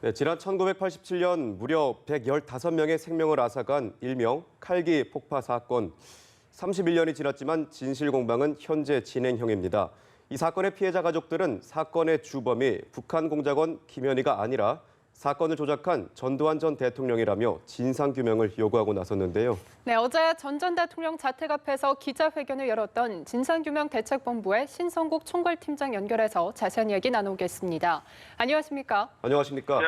네, 지난 1987년 무려 115명의 생명을 앗아간 일명 칼기 폭파 사건. 31년이 지났지만 진실 공방은 현재 진행형입니다. 이 사건의 피해자 가족들은 사건의 주범이 북한 공작원 김현희가 아니라 사건을 조작한 전두환 전 대통령이라며 진상규명을 요구하고 나섰는데요. 네, 어제 전 대통령 자택 앞에서 기자회견을 열었던 진상규명대책본부의 신성국 총괄팀장 연결해서 자세한 이야기 나누겠습니다. 안녕하십니까? 안녕하십니까? 네,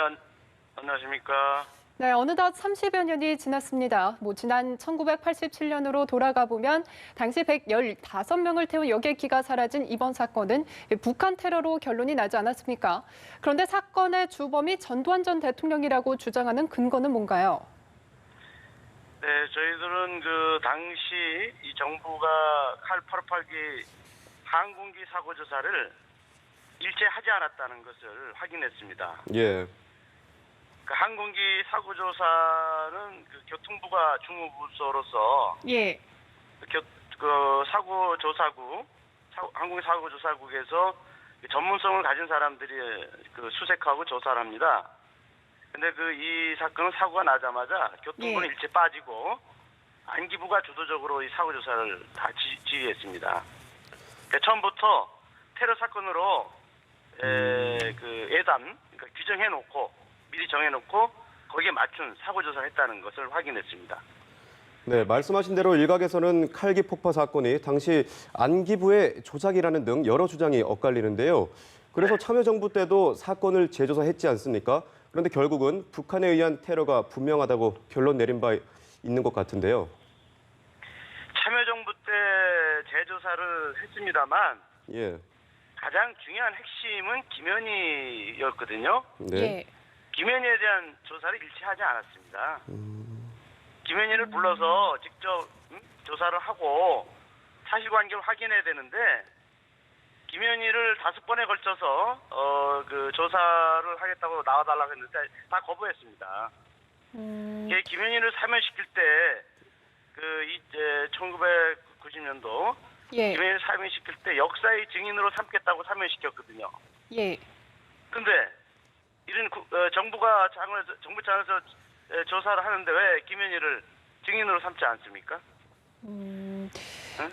안녕하십니까? 네, 어느덧 30여 년이 지났습니다. 지난 1987년으로 돌아가 보면 당시 115명을 태운 여객기가 사라진 이번 사건은 북한 테러로 결론이 나지 않았습니까? 그런데 사건의 주범이 전두환 전 대통령이라고 주장하는 근거는 뭔가요? 네, 저희들은 그 당시 이 정부가 칼 858기 항공기 사고 조사를 일제하지 않았다는 것을 확인했습니다. 예. 그 항공기 사고 조사는 그 교통부가 주무부서로서 예. 그 사고 조사국, 항공기 사고 조사국에서 전문성을 가진 사람들이 그 수색하고 조사를 합니다. 근데 그 이 사건은 사고가 나자마자 교통부는 예. 일체 빠지고 안기부가 주도적으로 이 사고 조사를 다 지휘했습니다. 그러니까 처음부터 테러 사건으로 그 예단, 그러니까 규정해놓고 미리 정해놓고 거기에 맞춘 사고 조사를 했다는 것을 확인했습니다. 네, 말씀하신 대로 일각에서는 칼기 폭파 사건이 당시 안기부의 조작이라는 등 여러 주장이 엇갈리는데요. 그래서 참여정부 때도 사건을 재조사했지 않습니까? 그런데 결국은 북한에 의한 테러가 분명하다고 결론 내린 바 있는 것 같은데요. 참여정부 때 재조사를 했습니다만 예. 가장 중요한 핵심은 김현희였거든요. 네. 예. 김현희에 대한 조사를 일치하지 않았습니다. 김현희를 불러서 직접 조사를 하고 사실관계를 확인해야 되는데 김현희를 5번에 걸쳐서 그 조사를 하겠다고 나와달라고 했는데 다 거부했습니다. 김현희를 사면시킬 때 그 이제 1990년도 예. 김현희를 사면시킬 때 역사의 증인으로 삼겠다고 사면시켰거든요. 예. 근데 이런 정부가 정부 차원에서 조사를 하는데 왜 김현희를 증인으로 삼지 않습니까?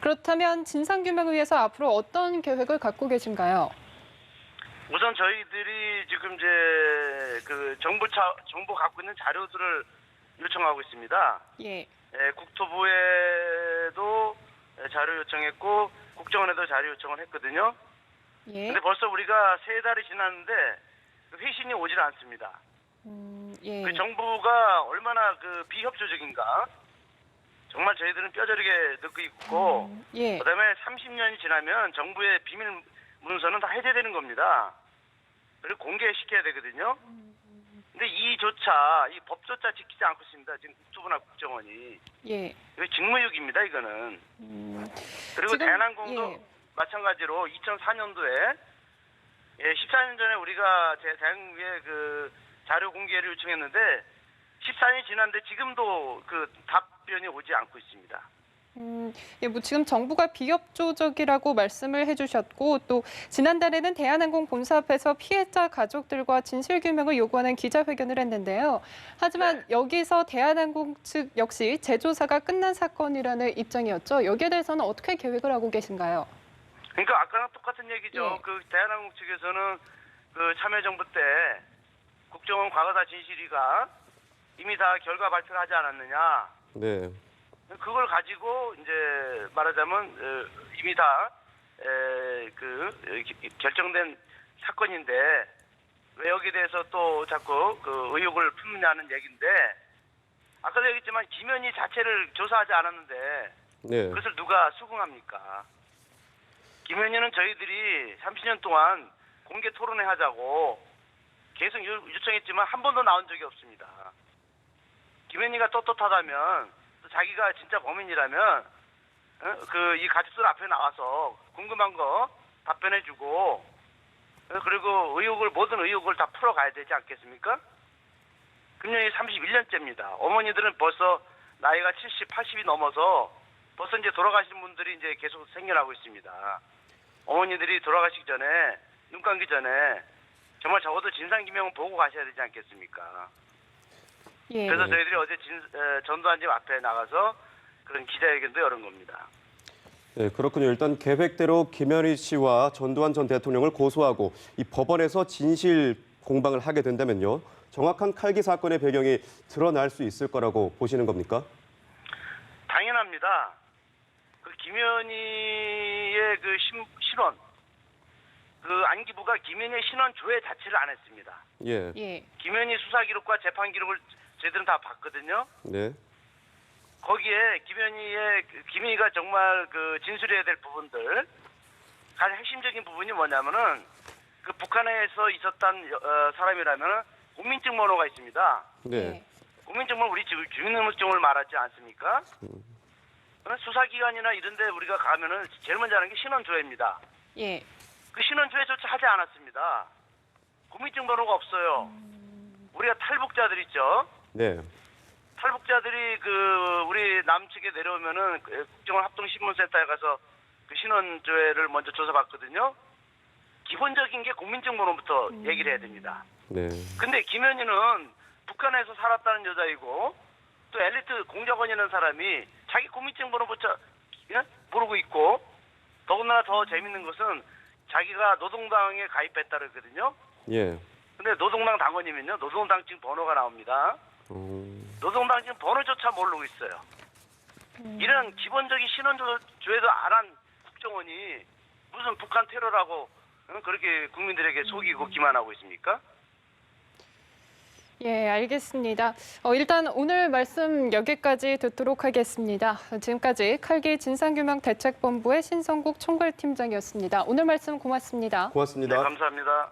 그렇다면 진상규명을 위해서 앞으로 어떤 계획을 갖고 계신가요? 우선 저희들이 지금 이제 그 정부 갖고 있는 자료들을 요청하고 있습니다. 예. 국토부에도 자료 요청했고 국정원에도 자료 요청을 했거든요. 예. 근데 벌써 우리가 3달이 지났는데 회신이 오질 않습니다. 예. 그 정부가 얼마나 그 비협조적인가 정말 저희들은 뼈저리게 듣고 있고 예. 그다음에 30년이 지나면 정부의 비밀 문서는 다 해제되는 겁니다. 그리고 공개시켜야 되거든요. 근데 이조차 이 법조차 지키지 않고 있습니다. 지금 국토부나 국정원이. 예. 이거 직무유기입니다. 이거는. 그리고 지금, 대한항공도 예. 마찬가지로 2004년도에 14년 전에 우리가 대한항공에 그 자료 공개를 요청했는데 14년이 지났는데 지금도 그 답변이 오지 않고 있습니다. 예, 지금 정부가 비협조적이라고 말씀을 해주셨고 또 지난달에는 대한항공 본사 앞에서 피해자 가족들과 진실규명을 요구하는 기자회견을 했는데요. 하지만 여기서 대한항공 측 역시 재조사가 끝난 사건이라는 입장이었죠. 여기에 대해서는 어떻게 계획을 하고 계신가요? 그러니까 아까랑 똑같은 얘기죠. 예. 그 대한항공 측에서는 그 참여정부 때 국정원 과거사 진실위가 이미 다 결과 발표를 하지 않았느냐. 네. 그걸 가지고 이제 말하자면 이미 다 결정된 사건인데 왜 여기에 대해서 또 자꾸 그 의혹을 품느냐는 얘기인데 아까도 얘기했지만 김현희 자체를 조사하지 않았는데 네. 그것을 누가 수긍합니까? 김현희는 저희들이 30년 동안 공개 토론회 하자고 계속 요청했지만 한 번도 나온 적이 없습니다. 김현희가 떳떳하다면 또 자기가 진짜 범인이라면 그 이 가족들 앞에 나와서 궁금한 거 답변해주고 그리고 모든 의혹을 다 풀어가야 되지 않겠습니까? 금년이 31년째입니다. 어머니들은 벌써 나이가 70, 80이 넘어서 벌써 이제 돌아가신 분들이 이제 계속 생겨나고 있습니다. 어머니들이 돌아가시기 전에 눈 감기 전에 정말 적어도 진상규명은 보고 가셔야 되지 않겠습니까? 예. 그래서 저희들이 어제 전두환 집 앞에 나가서 그런 기자회견도 열은 겁니다. 네, 그렇군요. 일단 계획대로 김현희 씨와 전두환 전 대통령을 고소하고 이 법원에서 진실 공방을 하게 된다면요. 정확한 칼기 사건의 배경이 드러날 수 있을 거라고 보시는 겁니까? 당연합니다. 그 김현희의 그 신원, 그 안기부가 김현희의 신원 조회 자체를 안 했습니다. 예. 예. 김현희 수사 기록과 재판 기록을 저희들은 다 봤거든요. 네. 거기에 김현희가 정말 그 진술해야 될 부분들, 가장 핵심적인 부분이 뭐냐면은 그 북한에서 있었던 사람이라면 국민증번호가 있습니다. 네. 국민증번호 우리 주민등록증을 말하지 않습니까? 수사기관이나 이런 데 우리가 가면은 제일 먼저 하는 게 신원조회입니다. 예. 그 신원조회조차 하지 않았습니다. 국민증번호가 없어요. 우리가 탈북자들 있죠. 네. 탈북자들이 그 우리 남측에 내려오면은 국정원 합동신문센터에 가서 그 신원조회를 먼저 조사받거든요. 기본적인 게 국민증번호부터 얘기를 해야 됩니다. 네. 근데 김현희는 북한에서 살았다는 여자이고 또 엘리트 공작원이라는 사람이 자기 국민증번호부터 모르고 있고 더군다나 더 재밌는 것은 자기가 노동당에 가입했다 그러거든요. 예. 근데 노동당 당원이면요. 노동당증 번호가 나옵니다. 노동당증 번호조차 모르고 있어요. 이런 기본적인 신원조회도 안 한 국정원이 무슨 북한 테러라고 그렇게 국민들에게 속이고 기만하고 있습니까? 예, 알겠습니다. 일단 오늘 말씀 여기까지 듣도록 하겠습니다. 지금까지 칼기 진상규명대책본부의 신성국 총괄팀장이었습니다. 오늘 말씀 고맙습니다. 고맙습니다. 네, 감사합니다.